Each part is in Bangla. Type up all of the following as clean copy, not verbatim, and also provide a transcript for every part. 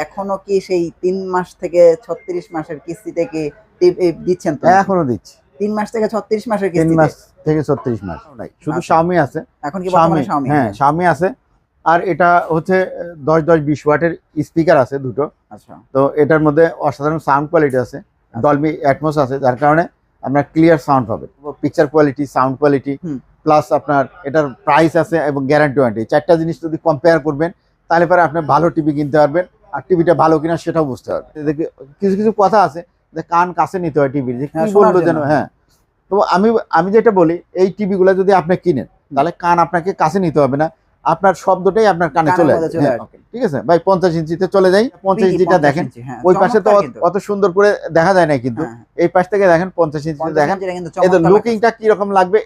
এখনো কি সেই ৩ মাস থেকে ৩৬ মাসের কিস্তিতে কি দিচ্ছেন তো? এখনো দিচ্ছি ৩ মাস থেকে ৩৬ মাসের 3 কিস্তিতে? মাস থেকে 36 মাস নাই, শুধু আচ্ছা। Xiaomi আছে। এখন কি বর্তমানে Xiaomi? হ্যাঁ, Xiaomi আছে। আর এটা হচ্ছে 10-10-20 ওয়াটের স্পিকার আছে দুটো। আচ্ছা। তো এটার মধ্যে অসাধারণ সাউন্ড কোয়ালিটি আছে, ডলবি অ্যাটমস আছে, যার কারণে আমরা ক্লিয়ার সাউন্ড পাবেন। Picture quality, sound quality, plus আপনার এটার প্রাইস আছে এবং গ্যারান্টি ওয়ারেন্টি, চারটা জিনিস যদি কম্পেয়ার করবেন তাহলে পরে আপনি ভালো টিভি কিনতে পারবেন, আর টিভিটা ভালো কিনা সেটাও বুঝতে পারবেন। কিছু কিছু কথা আছে যে কান কাছে নিতে হয় টিভির, যে কি বলবো যেন। হ্যাঁ, তো আমি যেটা বলি, এই টিভিগুলো যদি আপনি কিনেন তাহলে কান আপনাকে কাছে নিতে হবে না, আপনার শব্দটাই আপনার কানে চলে আসবে। ঠিক আছে ভাই, 50 ইঞ্চিতে চলে যাই। 50 ইঞ্চিটা দেখেন, ওই পাশে তো অত সুন্দর করে দেখা যায় না, কিন্তু এই পাশ থেকে দেখেন 50 ইঞ্চিতে দেখেন, এদের লুকিংটা কি রকম লাগবে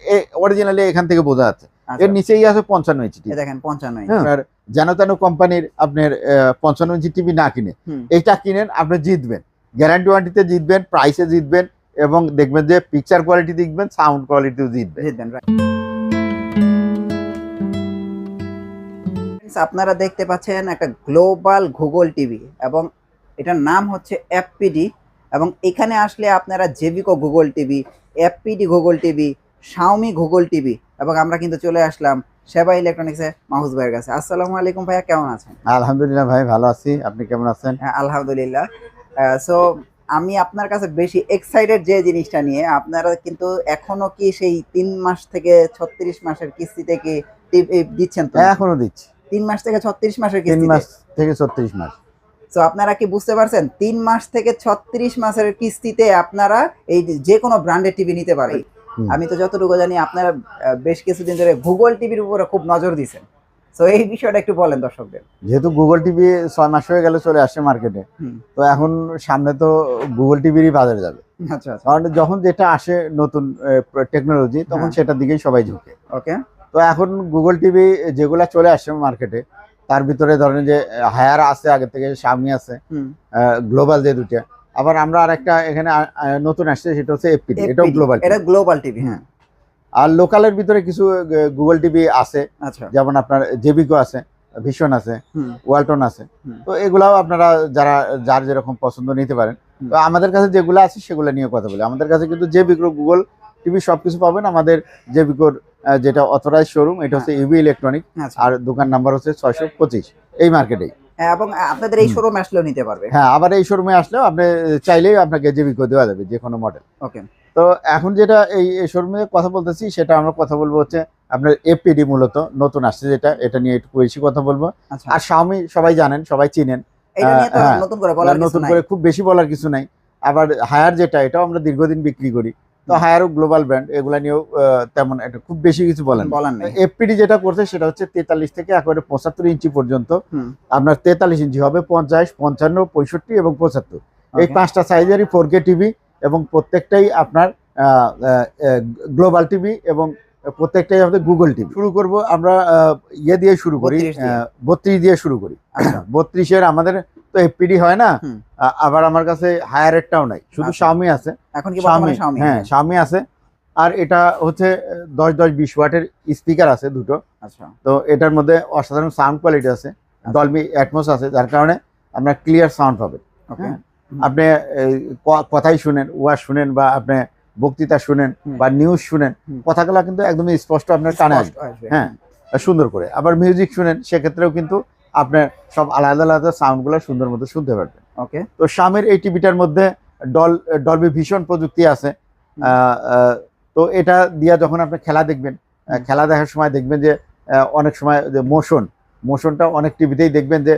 অরিজিনালি এখান থেকে বোঝা যাচ্ছে। এর নিচেই আছে 55 ইঞ্চি টিভি, দেখেন 55 ইঞ্চি। আর যেন তেন কোম্পানির আপনার 55 ইঞ্চি টিভি না কিনে এইটা কিনেন, আপনি জিতবেন, গ্যারান্টি ওয়ারেন্টিতে জিতবেন, প্রাইসে জিতবেন, এবং দেখবেন যে পিকচার কোয়ালিটি দেখবেন, সাউন্ড কোয়ালিটিও জিতবেন। আপনারা দেখতে পাচ্ছেন একটা গ্লোবাল গুগল টিভি, এবং এটার নাম হচ্ছে এফপিডি, এবং এখানে আসলে আপনারা জেবিকো Google TV, FPD Google TV, Xiaomi Google TV, এবং আমরা কিন্তু চলে আসলাম সেবা ইলেকট্রনিক্সে মাহফুজ ভাইয়ের কাছে। আসসালামু আলাইকুম ভাইয়া, কেমন আছেন? আলহামদুলিল্লাহ ভাই, ভালো আছি, আপনি কেমন আছেন? হ্যাঁ আলহামদুলিল্লাহ। সো আমি আপনার কাছে বেশি এক্সাইটেড যে জিনিসটা নিয়ে, আপনারা কিন্তু এখনো কি সেই ৩ মাস থেকে ৩৬ মাসের কিস্তিতে কি দিচ্ছেন তো? এখনো দিচ্ছি ৩ মাস থেকে ৩৬ মাসের কিস্তিতে। 3 মাস থেকে 36 মাস। তো আপনারা কি বুঝতে পারছেন, ৩ মাস থেকে ৩৬ মাসের কিস্তিতে আপনারা এই যে কোনো ব্র্যান্ডের টিভি নিতে পারেন। আমি তো যতটুকু জানি আপনারা বেশ কিছুদিন ধরে গুগল টিভির উপরে খুব নজর দিয়েছেন, তো এই বিষয়টা একটু বলেন দর্শকদের। যেহেতু গুগল টিভি 6 মাস হয়ে গেল চলে আসছে মার্কেটে, তো এখন সামনে তো গুগল টিভিরই বাজারে যাবে। আচ্ছা, কারণ যখন যেটা আসে নতুন টেকনোলজি, তখন সেটার দিকেই সবাই ঝুঁকে। ওকে। তো এখন গুগল টিভি যেগুলা চলে আসছে মার্কেটে, তার ভিতরে ধরেন যে হায়ার আছে, আগে থেকে Xiaomi আছে, গ্লোবাল যে দুটা, আবার আমরা আরেকটা এখানে নতুন আসছে, সেটা হচ্ছে এফপিডি, এটাও গ্লোবাল। এটা গ্লোবাল টিভি। হ্যাঁ, আর লোকালের ভিতরে কিছু গুগল টিভি আছে, যেমন আপনার জেবিকো আছে, ভিশন আছে, ওয়ালটন আছে। তো এগুলাও আপনারা যার যেরকম পছন্দ নিতে পারেন। তো আমাদের কাছে যেগুলো আছে সেগুলো নিয়ে কথা বলি। আমাদের কাছে কিন্তু জেবিকো গুগল টিভি সবকিছু পাবেন। আমাদের জেবিকোর যেটা অথরাইজ শোরুম, এটা হচ্ছে ইভি ইলেকট্রনিক, আর দোকান নাম্বার হচ্ছে 625 এই মার্কেটেই। এবং আপনাদের এই শোরুমে আসলেও নিতে পারবে। হ্যাঁ, আবার এই শোরুমে আসলেও আপনি চাইলেই আপনাকে জেবিকো দেওয়া যাবে, যে কোনো মডেল। ওকে। তো এখন যেটা এই শোরুমে কথা বলতেছি, সেটা আমরা কথা বলবো হচ্ছে আপনার এফপিডি, মূলত নতুন আসছে যেটা, এটা নিয়ে একটু বেশি কথা বলবো। আর Xiaomi সবাই জানেন, সবাই চিনেন, নতুন করে খুব বেশি বলার কিছু নাই। আবার হায়ার যেটা, এটাও আমরা দীর্ঘদিন বিক্রি করি, তো হায়ারও গ্লোবাল ব্র্যান্ড, এগুলা নিয়েও তেমন একটা খুব বেশি কিছু বলার নাই। এফপিডি যেটা করছে সেটা হচ্ছে 43 থেকে একেবারে 75 ইঞ্চি পর্যন্ত। আপনার 43 ইঞ্চি হবে, 50, 55, 65 এবং 75, এই 5টা সাইজেরই 4K টিভি, এবং প্রত্যেকটাই আপনার গ্লোবাল টিভি, এবং প্রত্যেকটাই আমাদের গুগল টিভি। শুরু করব আমরা ইয়ে দিয়ে শুরু করি, 32 দিয়ে শুরু করি। 32-এর আমাদের তো এফপিডি হয় না, আবার আমার কাছে হায়ারেরটাও নাই, শুধু Xiaomi আছে। এখন কি বর্তমানে Xiaomi? হ্যাঁ, Xiaomi আছে। আর এটা হচ্ছে 10-10-20 ওয়াটের স্পিকার আছে দুটো। আচ্ছা। তো এটার মধ্যে অসাধারণ সাউন্ড কোয়ালিটি আছে, ডলবি অ্যাটমস আছে, যার কারণে আমরা ক্লিয়ার সাউন্ড পাবেন। আপনি কথাই শুনেন, ওয়াজ শুনেন, বা আপনি বক্তৃতা শুনেন, বা নিউজ শুনেন, কথাগুলো কিন্তু একদমই স্পষ্ট আপনার কানে আসবে। হ্যাঁ, সুন্দর করে। আবার মিউজিক শুনেন, সেক্ষেত্রেও কিন্তু আপনার সব আলাদা আলাদা সাউন্ডগুলো সুন্দর মতো শুনতে পারবেন। ওকে। তো Xiaomiর এই টিভিটার মধ্যে ডলবি ভিশন প্রযুক্তি আছে। তো এটা দিয়া যখন আপনি খেলা দেখবেন, খেলা দেখার সময় দেখবেন যে অনেক সময় যে মোশনটা অনেক টিভিতেই দেখবেন যে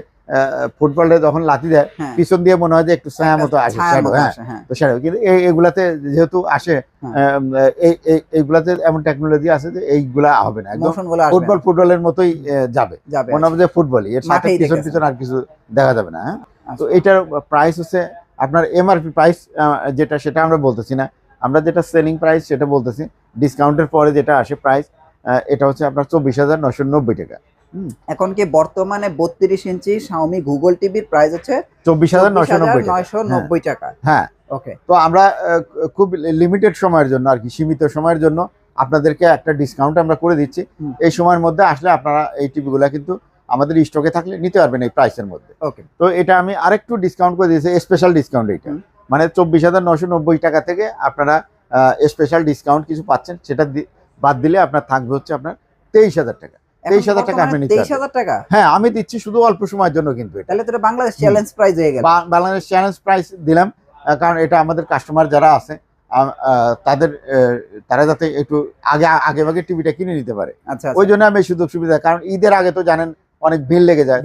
ফুটবলে যখন লাথি দেয়, পিছন দিয়ে মনে হয় যে একটু ছায়া মতো আসে, শ্যাডো। হ্যাঁ, তো শ্যাডো, কিন্তু এগুলাতে যেহেতু আসে, এইগুলাতে এমন টেকনোলজি আছে যে এইগুলা হবে না, একদম ফুটবলের মতোই যাবে, মনে হবে যে ফুটবলই, এর সাথে পিছন আর কিছু দেখা যাবে না। হ্যাঁ, তো এটার প্রাইস হচ্ছে আপনার এমআরপি প্রাইস যেটা, সেটা আমরা বলতেছি না, আমরা যেটা সেলিং প্রাইস সেটা বলতেছি। ডিসকাউন্টের পরে যেটা আসে প্রাইস, এটা হচ্ছে আপনার 24,990 টাকা। এখন কি বর্তমানে 32 ইঞ্চি Xiaomi গুগল টিভির প্রাইস হচ্ছে 24,990 টাকা। হ্যাঁ, ওকে। তো আমরা খুব লিমিটেড সময়ের জন্য, আর কি সীমিত সময়ের জন্য আপনাদেরকে একটা ডিসকাউন্ট আমরা করে দিচ্ছি। এই সময়ের মধ্যে আসলে আপনারা এই টিভিগুলো কিন্তু আমাদের স্টকে থাকলে নিতে পারবেন এই প্রাইসের মধ্যে। ওকে, তো এটা আমি আরেকটু ডিসকাউন্ট করে দিয়েছি, স্পেশাল ডিসকাউন্ট এটা, মানে 24,990 টাকা থেকে আপনারা স্পেশাল ডিসকাউন্ট কিছু পাচ্ছেন, সেটা বাদ দিলে আপনার থাকবে হচ্ছে আপনার 23,000 টাকা। 23,000 টাকা আপনি নিতে 23,000 টাকা? হ্যাঁ, আমি দিচ্ছি শুধু অল্প সময়ের জন্য, কিন্তু এটা তাহলে তো এটা বাংলাদেশ চ্যালেঞ্জ প্রাইস হয়ে গেল। বাংলাদেশ চ্যালেঞ্জ প্রাইস দিলাম, কারণ এটা আমাদের কাস্টমার যারা আছে তারা যাতে একটু আগে টিভিটা কিনে নিতে পারে। আচ্ছা, ওই জন্য আমি সুযোগ সুবিধা, কারণ ঈদের আগে তো জানেন অনেক ভিড় লেগে যায়,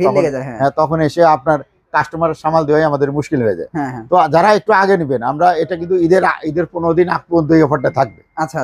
হ্যাঁ, তখন এসে আপনার কাস্টমার সামাল দেওয়াই আমাদের মুশকিল হয়ে যায়। হ্যাঁ। তো যারা একটু আগে নেবেন, আমরা এটা কিন্তু ঈদের 15 দিন আগ পর্যন্ত এই অফারটা থাকবে। আচ্ছা,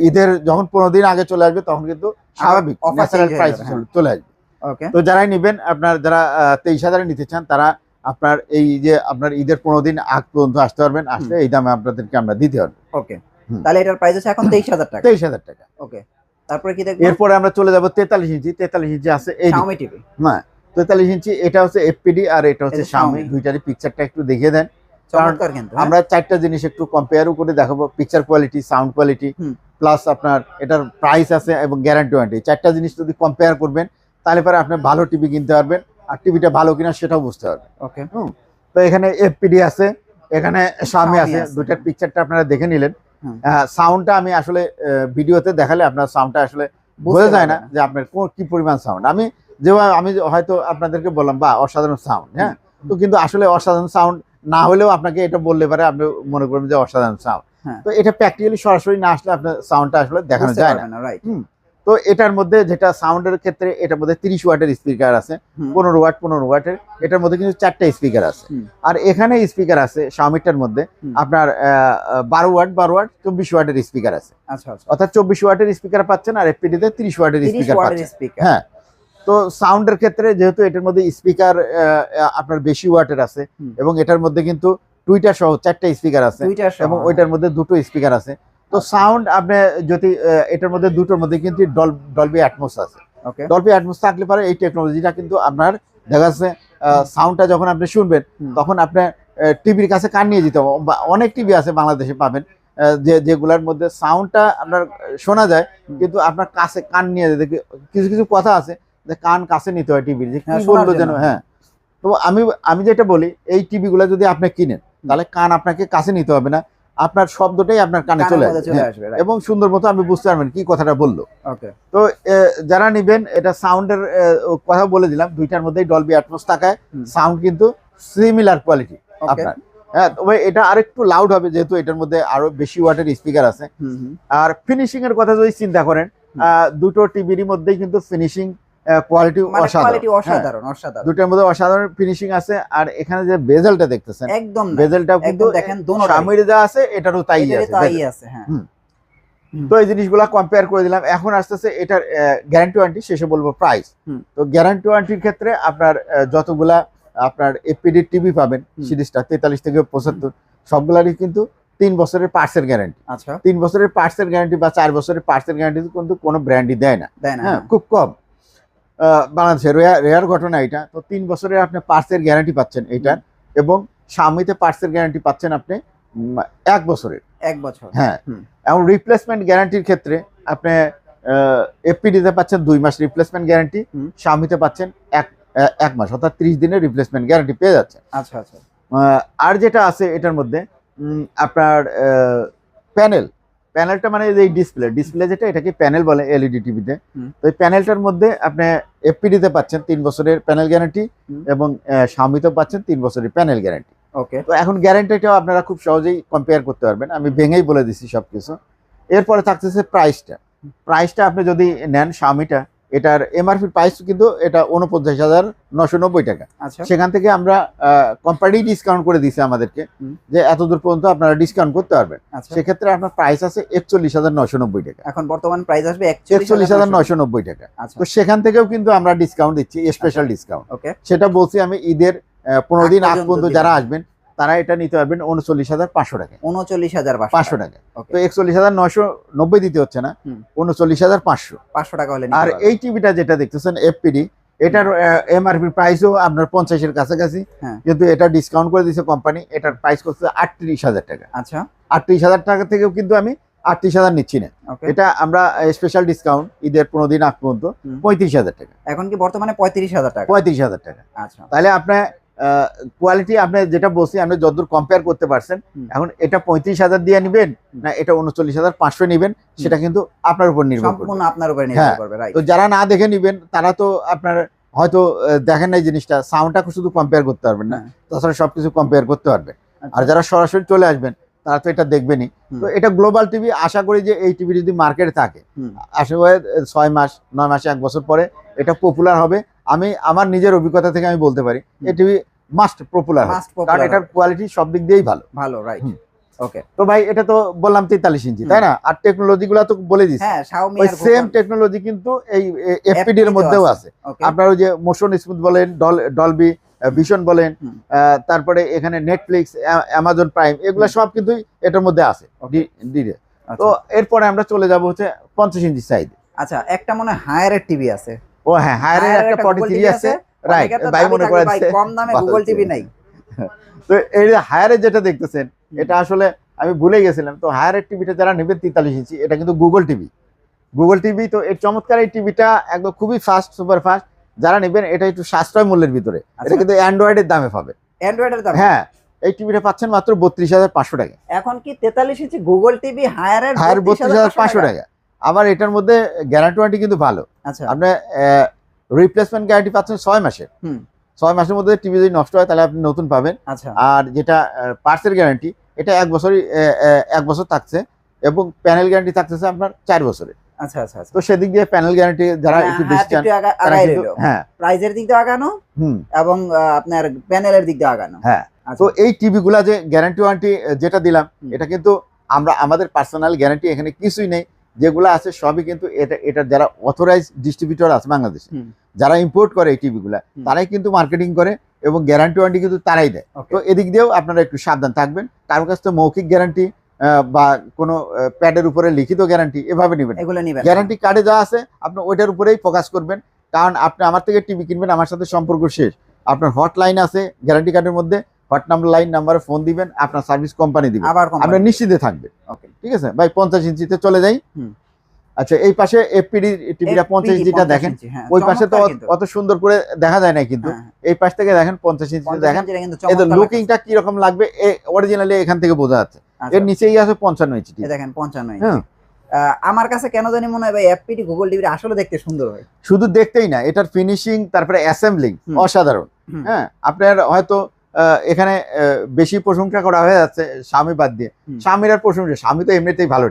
ঈদের যখন 15 দিন আগে চলে আসবে তখন কিন্তু স্বাভাবিক ন্যাচারাল প্রাইস চলে আসবে। ওকে, তো যারাই নেবেন, আপনার যারা 23,000 নিতে চান, তারা আপনার এই যে আপনার ঈদের 15 দিন আগ পর্যন্ত আসতে পারবেন, আসলে এই দামে আপনাদেরকে আমরা দিতে পারবো। ওকে, তাহলে এটার প্রাইস আছে এখন 23,000 টাকা। 23,000 টাকা। ওকে, তারপরে কি দেখব? এরপরে আমরা চলে যাব 43 ইঞ্চি। 43 ইঞ্চি আছে এই Xiaomi টিভি। হ্যাঁ, 43 ইঞ্চি, এটা হচ্ছে FPD আর এটা হচ্ছে Xiaomi। দুইটারই পিকচারটা একটু দেখিয়ে দেন। চমৎকার কিন্তু। আমরা চারটা জিনিস একটু কম্পেয়ারও করে দেখাবো, picture quality, sound quality, plus আপনার এটার প্রাইস আছে এবং গ্যারান্টি ওয়ারেন্টি। চারটা জিনিস যদি কম্পেয়ার করবেন তাহলে পরে আপনি ভালো টিভি কিনতে পারবেন, আর টিভিটা ভালো কিনা সেটাও বুঝতে পারবেন। ওকে, তো এখানে FPD আছে, এখানে Xiaomi আছে, দুইটার পিকচারটা আপনারা দেখে নিলেন। সাউন্ডটা আমি আসলে ভিডিওতে দেখালে আপনার সাউন্ডটা আসলে বোঝা যায় না যে আপনার কি পরিমাণ সাউন্ড। আমি হয়তো আপনাদেরকে বললাম বা অসাধারণ সাউন্ড, হ্যাঁ, তো কিন্তু আসলে অসাধারণ সাউন্ড না হলেও আপনাকে এটা বললে পারে, আপনি মনে করবেন যে অসাধারণ সাউন্ড। তো এটা প্র্যাকটিক্যালি সরাসরি না আসলে আপনার সাউন্ডটা আসলে দেখানো যায় না। তো এটার মধ্যে যেটা সাউন্ডের ক্ষেত্রে, এটার মধ্যে 30 ওয়াটের স্পিকার আছে, 15 ওয়াটের। এটার মধ্যে কিন্তু 4টা স্পিকার আছে, আর এখানে স্পিকার আছে Xiaomiটার মধ্যে আপনার 12 ওয়াট 24 ওয়াটের স্পিকার আছে। আচ্ছা, অর্থাৎ 24 ওয়াটের স্পিকার পাচ্ছেন, আর FPD তে 30 ওয়াটের স্পিকার পাচ্ছেন। হ্যাঁ, তো সাউন্ডের ক্ষেত্রে যেহেতু এটার মধ্যে স্পিকার আপনার বেশি ওয়াটের আছে, এবং এটার মধ্যে কিন্তু টুইটার সহ 4টা স্পিকার আছে, এবং ওইটার মধ্যে 2টো স্পিকার আছে। তো সাউন্ড আপনি যদি এটার মধ্যে দুটোর মধ্যে কিন্তু ডলবি অ্যাটমস আছে। ডলবি অ্যাটমস থাকলে পরে এই টেকনোলজিটা কিন্তু আপনার দেখা যাচ্ছে সাউন্ডটা যখন আপনি শুনবেন তখন আপনার টিভির কাছে কান নিয়ে যেতে হবে। অনেক টিভি আছে বাংলাদেশে পাবেন যেগুলোর মধ্যে সাউন্ডটা আপনার শোনা যায়, কিন্তু আপনার কাছে কান নিয়ে যেতে, কিছু কিছু কথা আছে যে কান কাছে নিতে হয় টিভির, যে কি বলবো যেন। হ্যাঁ, তো আমি যেটা বলি, এই টিভিগুলো যদি আপনি কিনেন তাহলে কান আপনাকে কাছে নিতে হবে না, আপনার শব্দটাই আপনার কানে চলে আসবে, এবং সুন্দর মতো আমি বুঝতে পারবেন কি কথাটা বললো। তো যারা নিবেন, এটা সাউন্ডের কথা বলে দিলাম, দুইটার মধ্যেই ডলবি অ্যাটমস থাকায় সাউন্ড কিন্তু সিমিলার কোয়ালিটি আপনার। হ্যাঁ, তবে এটা আরেকটু লাউড হবে যেহেতু এটার মধ্যে আরো বেশি ওয়াটের স্পিকার আছে। আর ফিনিশিং এর কথা যদি চিন্তা করেন, দুটো টিভির মধ্যেই কিন্তু ফিনিশিং কোয়ালিটি অসাধারণ, দুটোর মধ্যে অসাধারণ ফিনিশিং আছে। আর এখানে যে বেজেলটা দেখতেছেন, একদম বেজেলটা কিন্তু দেখেন Xiaomi যা আছে এটারও তাই আছে। হ্যাঁ, তো এই জিনিসগুলা কম্পেয়ার করে দিলাম। এখন আসতেছে এটার গ্যারান্টি ওয়ারেন্টি, শেষে বলবো প্রাইস। তো গ্যারান্টি ওয়ারেন্টির ক্ষেত্রে আপনার যতগুলা আপনার FPD টিভি পাবেন সিরিজটা 43 থেকে 75, সবগুলারই কিন্তু 3 বছরের পার্টসের গ্যারান্টি। আচ্ছা, 3 বছরের পার্টসের গ্যারান্টি বা 4 বছরের পার্টসের গ্যারান্টি কিন্তু কোনো ব্র্যান্ডই দেয় না। হ্যাঁ, খুব কম, বাংলাদেশে রেয়ার ঘটনা এটা। তো 3 বছরের আপনি পার্টসের গ্যারান্টি পাচ্ছেন এইটার, এবং Xiaomiতে পার্টসের গ্যারান্টি পাচ্ছেন আপনি 1 বছরের। 1 বছর, হ্যাঁ। এবং রিপ্লেসমেন্ট গ্যারান্টির ক্ষেত্রে আপনি FPD-তে পাচ্ছেন 2 মাস রিপ্লেসমেন্ট গ্যারান্টি, Xiaomiতে পাচ্ছেন 1 মাস, অর্থাৎ 30 দিনের রিপ্লেসমেন্ট গ্যারান্টি পেয়ে যাচ্ছে। আচ্ছা, আর যেটা আছে এটার মধ্যে আপনার প্যানেলটা মানে এই ডিসপ্লে যেটা, এটাকে প্যানেল বলে LED টিভিতে। তো এই প্যানেলটার মধ্যে আপনি FPD-তে পাচ্ছেন 3 বছরের প্যানেল গ্যারান্টি, এবং Xiaomiতেও পাচ্ছেন 3 বছরের প্যানেল গ্যারান্টি। ওকে, তো এখন গ্যারান্টিটাও আপনারা খুব সহজেই কম্পেয়ার করতে পারবেন, আমি ভেঙেই বলে দিচ্ছি সবকিছু। এরপরে থাকতেছে প্রাইসটা আপনি যদি নেন Xiaomiটা, এটার MRP প্রাইস কিন্তু এটা 49,990 টাকা। সেখান থেকে আমরা কোম্পানি ডিসকাউন্ট করে দিয়েছে আমাদেরকে, যে এতদূর পর্যন্ত আপনারা ডিসকাউন্ট করতে পারবেন। সেক্ষেত্রে আপনার প্রাইস আছে 41,990 টাকা। এখন বর্তমান প্রাইস আসবে 41,990 টাকা। তো সেখান থেকেও কিন্তু আমরা ডিসকাউন্ট দিচ্ছি, স্পেশাল ডিসকাউন্ট। সেটা বলছি আমি, ঈদের 15 দিন আগ পর্যন্ত যারা আসবেন তারা এটা নিতে পারবেন 39,500 টাকা। 39,500 টাকা। তো 41,990 দিতে হচ্ছে না, 39,500 টাকা হলে। আর এই টিভিটা যেটা দেখতেছেন FPD, এটার MRP প্রাইসও আপনার 50-এর কাছাকাছি, কিন্তু এটা ডিসকাউন্ট করে দিয়েছে কোম্পানি। এটার প্রাইস করছে 38,000 টাকা। আচ্ছা, 38,000 টাকা থেকেও কিন্তু আমি 38,000 নিচ্ছি না, ওকে এটা আমরা স্পেশাল ডিসকাউন্ট ঈদের 15 দিন আগ পর্যন্ত 35,000 টাকা। এখন কি বর্তমানে 35,000 টাকা? 35,000 টাকা। আচ্ছা তাহলে আপনার কোয়ালিটি আপনি যেটা বলছি আপনি যতদূর কম্পেয়ার করতে পারছেন, এখন এটা 35,000 দিয়ে নেবেন না এটা 39,500 নেবেন, সেটা কিন্তু আপনার উপর নির্ভর করবে। সম্পূর্ণ আপনার উপরে নির্ভর হ্যাঁ, করবে, রাইট। তো যারা না দেখে নেবেন তারা তো আপনার হয়তো দেখেন না এই জিনিসটা, সাউন্ডটা শুধু কম্পেয়ার করতে পারবেন না, তাছাড়া সবকিছু কম্পেয়ার করতে পারবেন। আর যারা সরাসরি চলে আসবেন তারা তো এটা দেখবেনই। তো এটা গ্লোবাল টিভি, আশা করি যে এই টিভি যদি মার্কেটে থাকে আশা করি 6 মাস 9 মাসে 1 বছর পরে এটা পপুলার হবে। আমি আমার নিজের অভিজ্ঞতা থেকে আমি বলতে পারি এই টিভি মাস্ট পপুলার, কারণ এটার কোয়ালিটি সব দিক দিয়েই ভালো। ভালো, রাইট। ওকে, তো ভাই এটা তো বললাম 43 ইঞ্চি, তাই না? আর টেকনোলজি গুলো তো বলে দিচ্ছি, হ্যাঁ Xiaomi ওই আর সেম টেকনোলজি কিন্তু এই এফপিডি এর মধ্যেও আছে। আপনার ওই যে মোশন স্মুথ বলেন, ডলবি ভিশন বলেন, তারপরে এখানে নেটফ্লিক্স, অ্যামাজন প্রাইম, এগুলো সব কিন্তু এটার মধ্যে আছে। তো এরপরে আমরা চলে যাব হচ্ছে 50 ইঞ্চি সাইজ। আচ্ছা, একটা মনে হায়ারের টিভি আছে। ও হ্যাঁ, হায়ারের একটা 43 আছে, রাইট। ভাই মনে করে কম দামে গুগল টিভি নাই। তো এই হায়ারের যেটা দেখতেছেন এটা আসলে আমি ভুলে গেছিলাম। তো হায়ারের টিভিটা যারা নেবেন 43 ইঞ্চি, এটা কিন্তু গুগল টিভি। গুগল টিভি তো এর চমৎকার এই টিভিটা একদম খুবই ফাস্ট, সুপার ফাস্ট। যারা নেবেন এটা একটু সাশ্রয় মূল্যের ভিতরে, এটা কিন্তু অ্যান্ড্রয়েডের দামে পাবে। অ্যান্ড্রয়েডের দামে? হ্যাঁ, এই টিভিটা পাচ্ছেন মাত্র 32,500 টাকা। এখন কি 43 ইঞ্চি গুগল টিভি হায়ার 32,500 টাকা। আবার এটার মধ্যে গ্যারান্টি ওয়ারেন্টি কিন্তু ভালো। আচ্ছা, আপনি রিপ্লেসমেন্ট গ্যারান্টি পাচ্ছেন 6 মাসের। 6 মাসের মধ্যে টিভি যদি নষ্ট হয় তাহলে আপনি নতুন পাবেন। আচ্ছা, আর যেটা পার্টসের গ্যারান্টি এটা 1 বছর থাকছে, এবং প্যানেল গ্যারান্টি থাকতেছে আপনার 4 বছরের। আচ্ছা আচ্ছা। তো সেদিক দিয়ে প্যানেল গ্যারান্টি যারা একটু বেশি চান, হ্যাঁ, প্রাইজের দিক দিয়ে আগানো এবং আপনার প্যানেলের দিক দিয়ে আগানো। হ্যাঁ, তো এই টিভি গুলা যে গ্যারান্টি ওয়ারেন্টি যেটা দিলাম, এটা কিন্তু আমরা আমাদের পার্সোনাল গ্যারান্টি এখানে কিছুই নেই। যেগুলো আছে সবই কিন্তু এটা যারা অথরাইজ ডিস্ট্রিবিউটর আছে বাংলাদেশে, যারা ইম্পোর্ট করে এই টিভি গুলা, তারাই কিন্তু মার্কেটিং করে এবং গ্যারান্টি ওয়ারেন্টি কিন্তু তারাই দেয়। তো এদিক দিয়েও আপনারা একটু সাবধান থাকবেন। কারোর কাছ থেকে মৌখিক গ্যারান্টি বা কোনো প্যাডের উপরে লিখিত গ্যারান্টি এভাবে নেবেন। গ্যারান্টি কার্ডে যা আছে আপনি ওইটার উপরেই ফোকাস করবেন, কারণ আপনি আমার থেকে টিভি কিনবেন, আমার সাথে সম্পর্ক শেষ। আপনার হটলাইন আছে গ্যারান্টি কার্ডের মধ্যে, হট নাম্বারে ফোন দিবেন, আপনার সার্ভিস কোম্পানি দিবেন, আপনি নিশ্চিন্তে থাকবেন। ঠিক আছে ভাই, 50 ইঞ্চিতে চলে যাই। আচ্ছা, এই পাশে এফপিডি টিভিটা 50 ইঞ্চিটা দেখেন, ওই পাশে তো অত সুন্দর করে দেখা যায় না, কিন্তু এই পাশ থেকে দেখেন 50 ইঞ্চিতে দেখেন এদের লুকিংটা কি রকম লাগবে, অরিজিনালি এখান থেকে বোঝা যাচ্ছে। এর নিচেই আছে 55 ইঞ্চি, দেখেন 55 ইঞ্চি। আমার কাছে কেন জানি মনে হয় ভাই এফপিডি গুগল টিভি আসলে দেখতে সুন্দর হয়। শুধু দেখতেই না, এটার ফিনিশিং তারপরে অ্যাসেম্বলিং অসাধারণ। হ্যাঁ, আপনার হয়তো এখানে বেশি প্রশংসা করা হয়ে যাচ্ছে স্বামী বাদ দিয়ে। স্বামীর আর প্রশংসা, স্বামী তো এমনিতেই ভালো,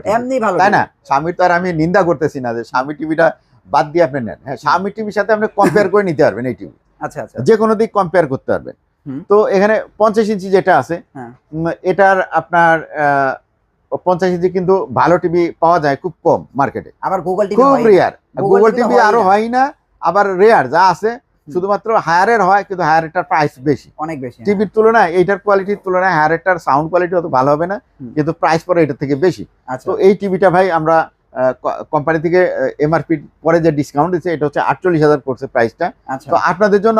তাই না? স্বামীর তো আর আমি নিন্দা করতেছি না যে স্বামী টিভিটা বাদ দিয়ে আপনি নেন। হ্যাঁ, স্বামী টিভির সাথে আপনি কম্পেয়ার করে নিতে পারবেন এই টিভি। আচ্ছা আচ্ছা, যে কোনো দিক কম্পেয়ার করতে পারবেন। তো এখানে 50 ইঞ্চি যেটা আছে, এটার আপনার 50 ইঞ্চি কিন্তু ভালো টিভি পাওয়া যায় খুব কম মার্কেটে। আবার গুগল টিভি খুব রেয়ার, গুগল টিভি আরো হয় না। আবার রেয়ার যা আছে শুধুমাত্র হায়ারের হয়, কিন্তু হায়ারেরটার প্রাইস বেশি, অনেক বেশি। টিভির তুলনায় এইটার কোয়ালিটির তুলনায় হায়ারেরটার সাউন্ড কোয়ালিটি অত ভালো হবে না, কিন্তু প্রাইস পরে এটার থেকে বেশি। তো এই টিভিটা ভাই আমরা কোম্পানি থেকে এমআরপি পরে যে ডিসকাউন্ট দিচ্ছে, এটা হচ্ছে 48,000 করছে প্রাইসটা। তো আপনাদের জন্য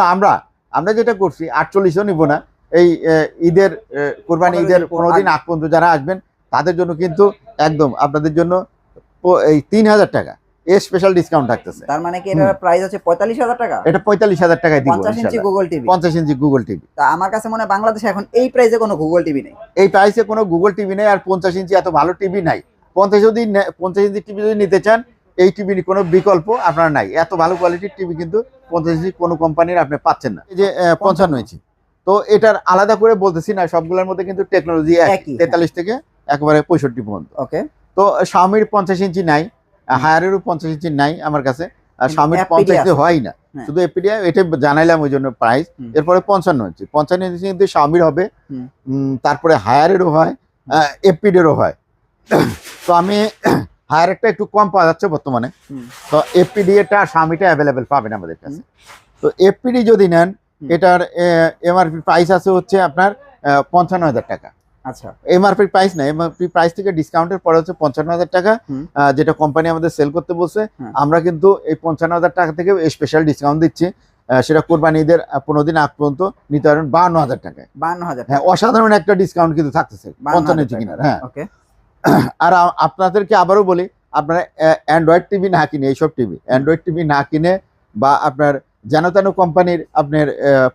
আমরা যেটা করছি 48ও নিব না। এই ঈদের কোরবানি ঈদের 15 দিন আগ পর্যন্ত যারা আসবেন তাদের জন্য কিন্তু একদম আপনাদের জন্য এই 3,000 টাকা স্পেশাল ডিসকাউন্ট থাকতেছে। তার মানে কি এটার প্রাইস হচ্ছে 45,000 টাকা? এটা 45,000 টাকায় দিব 50 ইঞ্চি গুগল টিভি। 50 ইঞ্চি গুগল টিভি। তা আমার কাছে মনে হয় বাংলাদেশে এখন এই প্রাইসে কোনো গুগল টিভি নেই। এই প্রাইসে কোনো গুগল টিভি নেই, আর 50 ইঞ্চি এত ভালো টিভি নাই। 50 ইঞ্চি টিভি যদি নিতে চান, এই টিভির কোনো বিকল্প আপনার নাই। এত ভালো কোয়ালিটির টিভি কিন্তু 50 ইঞ্চি কোনো কোম্পানির আপনি পাচ্ছেন না। এই যে 55 ইঞ্চি, তো এটার আলাদা করে বলতেছি না, সবগুলোর মধ্যে কিন্তু টেকনোলজি একই, 43 থেকে একেবারে 65 পর্যন্ত। ওকে, তো Xiaomi 50 ইঞ্চি নাই, হায়ারেরও 50 ইঞ্চি নাই আমার কাছে, আর Xiaomi 50 হয় না, শুধু এপিডি। এটা জানাইলাম ওই জন্য প্রাইস। এরপরে 55 ইঞ্চি, 55 ইঞ্চি কিন্তু Xiaomi হবে, তারপরে হায়ারেরও হয়, এপিডিরও হয়। তো আমি হায়ারেরটা একটু কম পাওয়া যাচ্ছে বর্তমানে, তো এপিডি এটা Xiaomiটা অ্যাভেলেবেল পাবেন আমাদের কাছে। তো এপিডি যদি নেন, এটার এমআরপি প্রাইস আছে হচ্ছে আপনার 55,000 টাকা। আচ্ছা, এমআরপি প্রাইস না, এমআরপি প্রাইস থেকে ডিসকাউন্টের পরে হচ্ছে 55,000 টাকা, যেটা কোম্পানি আমাদের সেল করতে বলছে। আমরা কিন্তু এই 55,000 টাকা থেকে স্পেশাল ডিসকাউন্ট দিচ্ছি, সেটা কোরবানি ঈদের 15 দিন আগ পর্যন্ত নিতে পারবেন 52,000 টাকায়। 52,000, হ্যাঁ, অসাধারণ একটা ডিসকাউন্ট কিন্তু থাকতেছে 55 ইঞ্চি কিনার। হ্যাঁ, আর আপনাদেরকে আবারও বলি, আপনারা অ্যান্ড্রয়েড টিভি না কিনে, এইসব টিভি অ্যান্ড্রয়েড টিভি না কিনে বা আপনার যেন তেন কোম্পানির আপনার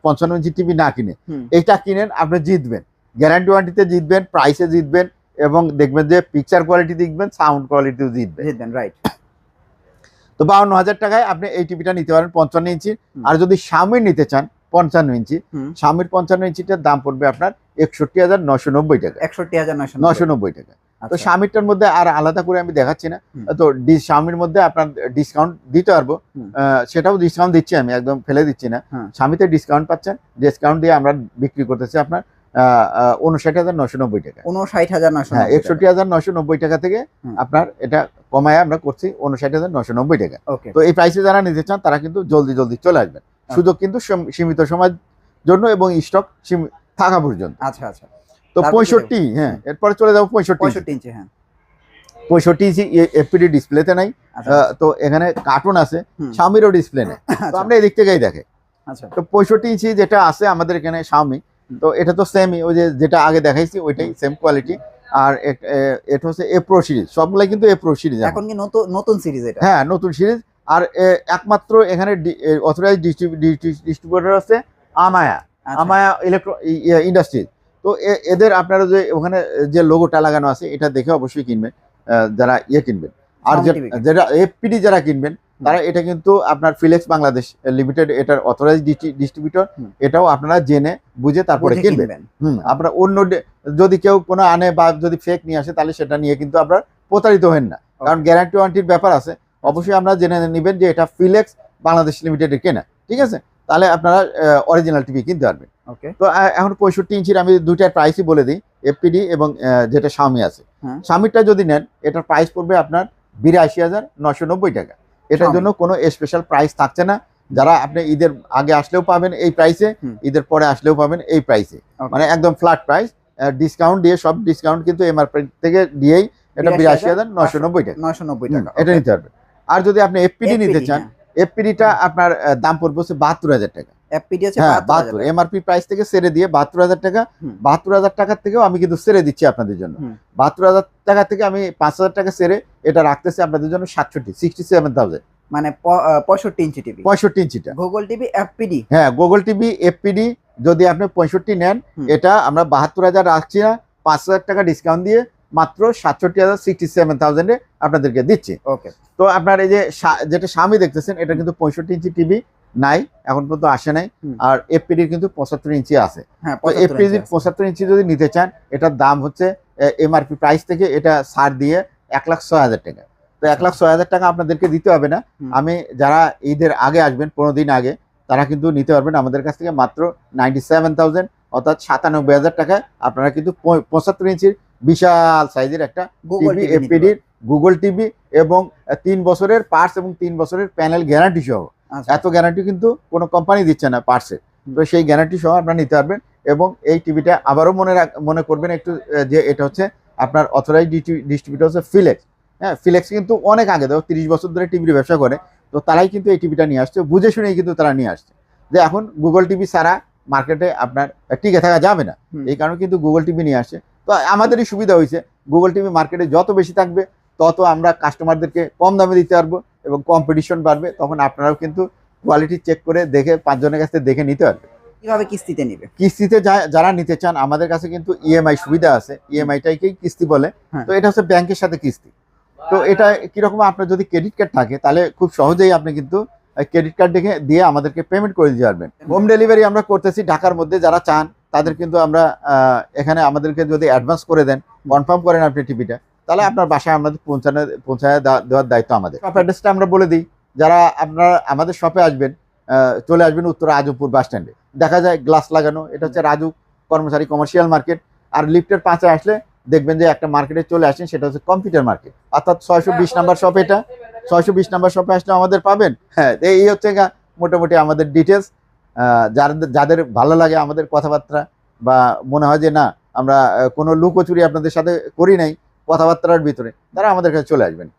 55 ইঞ্চি টিভি না কিনে এইটা কিনেন, আপনি জিতবেন, গ্যারান্টি ওয়ারেন্টিতে জিতবেন, প্রাইসে জিতবেন, এবং দেখবেন যে পিকচার কোয়ালিটি দেখবেন, সাউন্ড কোয়ালিটিও জিতবেন। রাইট। তো 52,000 টাকায় আপনি এই টিভিটা নিতে পারেন 55 ইঞ্চি। আর যদি Xiaomi নিতে চান 55 ইঞ্চি, Xiaomi 55 ইঞ্চিটার দাম পড়বে আপনার 61,990 টাকা। 61,990 টাকা। তো Xiaomiটার মধ্যে আর আলাদা করে আমি দেখাচ্ছি না। তো Xiaomiর মধ্যে আপনার ডিসকাউন্ট দিতে পারবো, সেটাও ডিসকাউন্ট দিচ্ছি, আমি একদম ফেলে দিচ্ছি না। Xiaomiতে ডিসকাউন্ট পাচ্ছেন, ডিসকাউন্ট দিয়ে আমরা বিক্রি করতেছি আপনার 59,990 টাকা। 59,990। হ্যাঁ, 61,990 টাকা থেকে আপনার এটা কমায় আমরা করছি 59,990 টাকা। তো এই প্রাইসে যারা নিতে চান তারা কিন্তু জলদি জলদি চলে আসবেন। সুযোগ কিন্তু সীমিত সময়ের জন্য এবং স্টক থাকা পর্যন্ত। আচ্ছা আচ্ছা। তো 65, হ্যাঁ, এরপরে চলে যাবো 65 ইঞ্চি। হ্যাঁ, 65 ইঞ্চি এফপিডি ডিসপ্লেতে নাই। তো এখানে কার্টুন আছে, Xiaomiরও ডিসপ্লে নেই। তো আমরা এদিক থেকেই দেখে। আচ্ছা। তো 65 ইঞ্চি যেটা আছে আমাদের এখানে Xiaomi, তো এটা তো সেমই, ওই যেটা আগে দেখাইছি ওইটাই সেম কোয়ালিটি। আর এটা হচ্ছে এ প্রো সিরিজ, সবগুলাই কিন্তু এ প্রো সিরিজ, এখন কি নতুন সিরিজ এটা? হ্যাঁ, নতুন সিরিজ। আর একমাত্র এখানে অথরাইজ ডিস্ট্রিবিউটর আছে আমায়া ইলেকট্রো ইন্ডাস্ট্রিজ। তো এদের আপনারা যে ওখানে যে লোগোটা লাগানো আছে এটা দেখে অবশ্যই কিনবেন যারা কিনবেন। আর যেটা এফপিডি যারা কিনবেন তারা এটা কিন্তু আপনার ফিলেক্স বাংলাদেশ লিমিটেড, এটার অথরাইজ ডিস্ট্রিবিউটর, এটাও আপনারা জেনে বুঝে তারপরে কিনবেন। আপনারা অন্য যদি কেউ কোনো আনে বা যদি ফেক নিয়ে আসে তাহলে সেটা নিয়ে কিন্তু আপনারা প্রতারিত হন না, কারণ গ্যারান্টি ওয়ারেন্টির ব্যাপার আছে। অবশ্যই আপনারা জেনে নেবেন যে এটা ফিলেক্স বাংলাদেশ লিমিটেডের কেনা, ঠিক আছে? তাহলে আপনারা অরিজিনাল টিভি কিনতে পারবেন। তো এখন 65 ইঞ্চির আমি দুইটার প্রাইসই বলে দিই, এফপিডি এবং যেটা Xiaomi আছে। Xiaomiটা যদি নেন এটার প্রাইস পড়বে আপনার 82,990 টাকা। এটার জন্য কোনো স্পেশাল প্রাইস থাকছে না। যারা আপনি ঈদের আগে আসলেও পাবেন এই প্রাইসে, ঈদের পরে আসলেও পাবেন এই প্রাইসে, মানে একদম ফ্ল্যাট প্রাইস, ডিসকাউন্ট দিয়ে, সব ডিসকাউন্ট কিন্তু এমআরপি থেকে দিয়েই এটা 82,990 টাকা। 990 টাকা এটা নিতে পারবেন। আর যদি আপনি এফপিডি নিতে চান, এফপিডিটা আপনার দাম পড়বে হচ্ছে 72,000 টাকা। এফপিডি আছে 72, এমআরপি প্রাইস থেকে ছেড়ে দিয়ে 72,000 টাকা। 72,000 টাটার থেকেও আমি কিন্তু ছেড়ে দিচ্ছি আপনাদের জন্য। 72,000 টাকা থেকে আমি 5,000 টাকা ছেড়ে এটা রাখতেছি আপনাদের জন্য 67,000, মানে 65 ইঞ্চি টিভি। 65 ইঞ্চিটা গুগল টিভি এফপিডি। হ্যাঁ, গুগল টিভি এফপিডি যদি আপনি 65 নেন, এটা আমরা 72,000 রাখছি না, 5,000 টাকা ডিসকাউন্ট দিয়ে মাত্র 67,000 আপনাদেরকে দিচ্ছি। ওকে। তো আপনার এই যে যেটা Xiaomi দেখতেছেন এটা কিন্তু 65 ইঞ্চি টিভি নাই, এখন পর্যন্ত আসে নাই। আর এফপিডি কিন্তু 75 ইঞ্চি আছে। তো এফপিডি 75 ইঞ্চি যদি নিতে চান এটার দাম হচ্ছে এমআরপি প্রাইস থেকে এটা ছাড় দিয়ে 1,06,000 টাকা। তো 1,06,000 টাকা আপনাদেরকে দিতে হবে না। আমি যারা ঈদের আগে আসবেন 15 দিন আগে, তারা কিন্তু নিতে পারবেন আমাদের কাছ থেকে মাত্র 97,000, অর্থাৎ 97,000 টাকায় আপনারা কিন্তু 75 ইঞ্চির বিশাল সাইজের একটা টিভি এফপিডির গুগল টিভি, এবং 3 বছরের পার্টস এবং 3 বছরের প্যানেল গ্যারান্টি সহ। এত গ্যারান্টি কিন্তু কোনো কোম্পানি দিচ্ছে না পার্টসের। তো সেই গ্যারান্টি সহ আপনারা নিতে পারবেন। এবং এই টিভিটা আবারও মনে করবেন একটু যে এটা হচ্ছে আপনার অথরাইজ ডিস্ট্রিবিউটর হচ্ছে ফিলেক্স। হ্যাঁ, ফিলেক্স কিন্তু অনেক আগে, দেখো 30 বছর ধরে টিভির ব্যবসা করে। তো তারাই কিন্তু এই টিভিটা নিয়ে আসছে, বুঝে শুনেই কিন্তু তারা নিয়ে আসছে যে এখন গুগল টিভি ছাড়া মার্কেটে আপনার টিকে থাকা যাবে না, এই কারণে কিন্তু গুগল টিভি নিয়ে আসছে। তো আমাদেরই সুবিধা হয়েছে, গুগল টিভি মার্কেটে যত বেশি থাকবে তত আমরা কাস্টমারদেরকে কম দামে দিতে পারবো এবং কম্পিটিশন বাড়বে। তখন আপনারাও কিন্তু কোয়ালিটি চেক করে দেখে 5 জনের কাছে দেখে নিতে পারবে। কিভাবে কিস্তিতে নেবে? কিস্তিতে যারা নিতে চান আমাদের কাছে কিন্তু ইএমআই সুবিধা আছে, ইএমআইটাকেই কিস্তি বলে। তো এটা হচ্ছে ব্যাংকের সাথে কিস্তি। তো এটা কিরকম, আপনার যদি ক্রেডিট কার্ড থাকে তাহলে খুব সহজেই আপনি কিন্তু ক্রেডিট কার্ড দিয়ে আমাদেরকে পেমেন্ট করে দিতে পারবেন। হোম ডেলিভারি আমরা করতেছি ঢাকার মধ্যে, যারা চান তাদের কিন্তু আমরা এখানে আমাদেরকে যদি অ্যাডভান্স করে দেন, কনফার্ম করেন আপনি টিভিটা, তাহলে আপনার বাসায় আমাদের পৌঁছায় দেওয়ার দায়িত্ব আমাদের। শপ অ্যাড্রেসটা আমরা বলে দিই, যারা আপনারা আমাদের শপে আসবেন, চলে আসবেন উত্তরা আজমপুর বাস স্ট্যান্ডে, দেখা যায় গ্লাস লাগানো, এটা হচ্ছে রাজু কর্মচারী কমার্শিয়াল মার্কেট। আর লিফটের 5-এ আসলে দেখবেন যে একটা মার্কেটে চলে আসেন, সেটা হচ্ছে কম্পিউটার মার্কেট, অর্থাৎ 620 নাম্বার শপ। এটা 620 নাম্বার শপে আসলে আমাদের পাবেন। হ্যাঁ, এই হচ্ছে মোটামুটি আমাদের ডিটেলস। যাদের ভালো লাগে আমাদের কথাবার্তা, বা মনে হয় যে না আমরা কোনো লুকোচুরি আপনাদের সাথে করি নাই কথাবার্তার ভিতরে, তারা আমাদের কাছে চলে আসবেন।